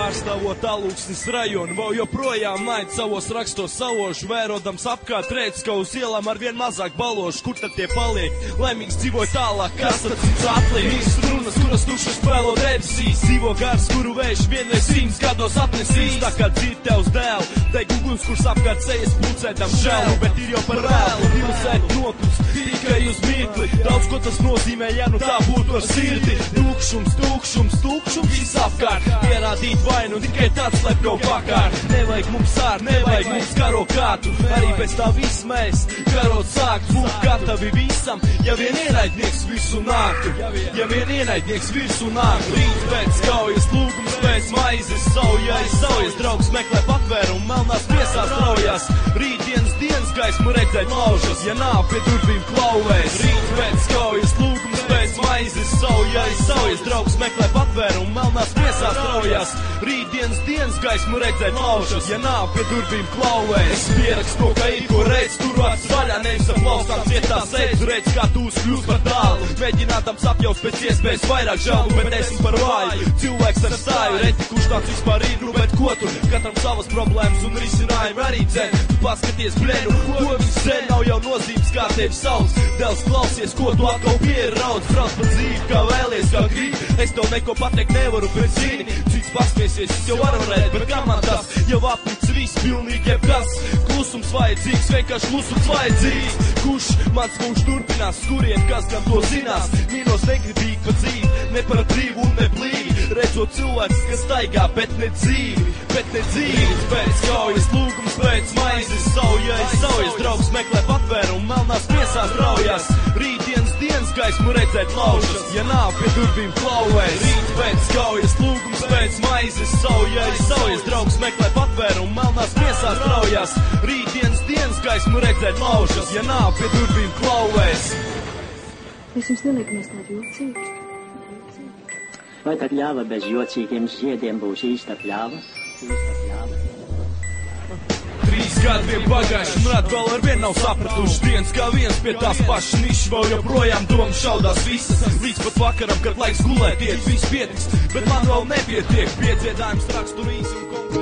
pārstāvot Alūksnes rajonu, vēl joprojām maid savos rakstos salošu, vērodams apkārt redz, ka uz ielām arvien mazāk balošu, kur tad tie paliek, laimīgs dzīvoja tālāk, kas tad cits atliek, īsts runas, kuras tukšas spēlo debesīs, dzīvo gars, kuru vējš vienreiz 100 gados atnesīs, tā kā dzīv tev uz dēlu, teik uguns, kurs apkārt sejas pulcētam šēlu, bet ir jau par vēlu, ilsēt noklus, tikai uz mirkli, daudz ko tas nozīmē, ja nu tā būtu ar sirdi, tūkšums, tūkšums, tūkšums, viss apkārt, pierādīt vainu, tikai tāds, lai kaut pakārt, nevajag mums ār, nevajag mums karo kātu, arī pēc tā viss mēs, karot sākt, būt gatavi visam, ja vien ienaidnieks visu nāktu, ja vien ienaidnieks visu nāktu, rīt pēc kaujas, lūgums pēc maizes, saujas, draugs meklē patvērumu, melnās piesās traujās, rītdienas gaismu redzēt laužas, ja nav pie durvīm klauvēs, rīt pēc kaujas, lūgums pēc maizes, saujas, draugs meklē patvērumu, melnās piesās traujās, rītdienas gaismu redzēt laužas, ja nav pie durvīm klauvēs, es pierakstu to, ka ir ko redz, tur vārds vaļā, nevis aplaustām cietā sēdz, redz, kā tūs kļūst par tālu, mēģinātams apjaust pēc iespējas vairāk žālu, bet esmu par vāju, cilvēks ar stāju, reti, kurš tāds vispār ir, nu bet ko tur, katram savas problēmas un risinājumi arī dzen, tu paskaties blēnu, ko viņš dzen, nav jau nozīmes, kā tevi sauc, Dels klausies, ko tu atkal pierraudz, brauc pa dzīvi, kā vēlies, kā grib, es tev neko pateikt nevaru, bet zini, cits pasmiesies, es jau varu rēt, bet kā man tas, jau apnic viss pilnīgi jebkas, klusums vajadzīgs, vienkārši klusums vajadzīgs, kurš mans mūžs turpinās, skurien, kas gan to zinās, mīnos negribīgi pa dzīvi, ne par brīvu un ne blīvi, redzot cilvēks, kas staigā, bet ne dzīvi, pēc kaujas, lūgums pēc maizes, saujas, draugs meklē patvērumu, melnās piesās traujās, rītdienas gaismu redzēt laužas, ja nav pie durvīm klauvēs, rīt pēc kaujas, lūgums pēc maizes, saujas, draugs meklē patvērumu, melnās piesās traujās, rītdienas gaismu redzēt laužas, ja nav pie durvīm klauvēs. Es jums neliekamies tādu jocīgu. Vai tā pļāva bez jocīgiem ziediem būs īsta pļāva? 3 gadi vien pagājuši, un rad vēl ar vien nav sapratuši dienas kā viens pie tās pašas nišas, vēl joprojām domas šaudās visas, līdz pat vakaram, kad laiks gulēt iet, viss pietiks, bet man vēl nepietiek, piedziedājums raksturīs un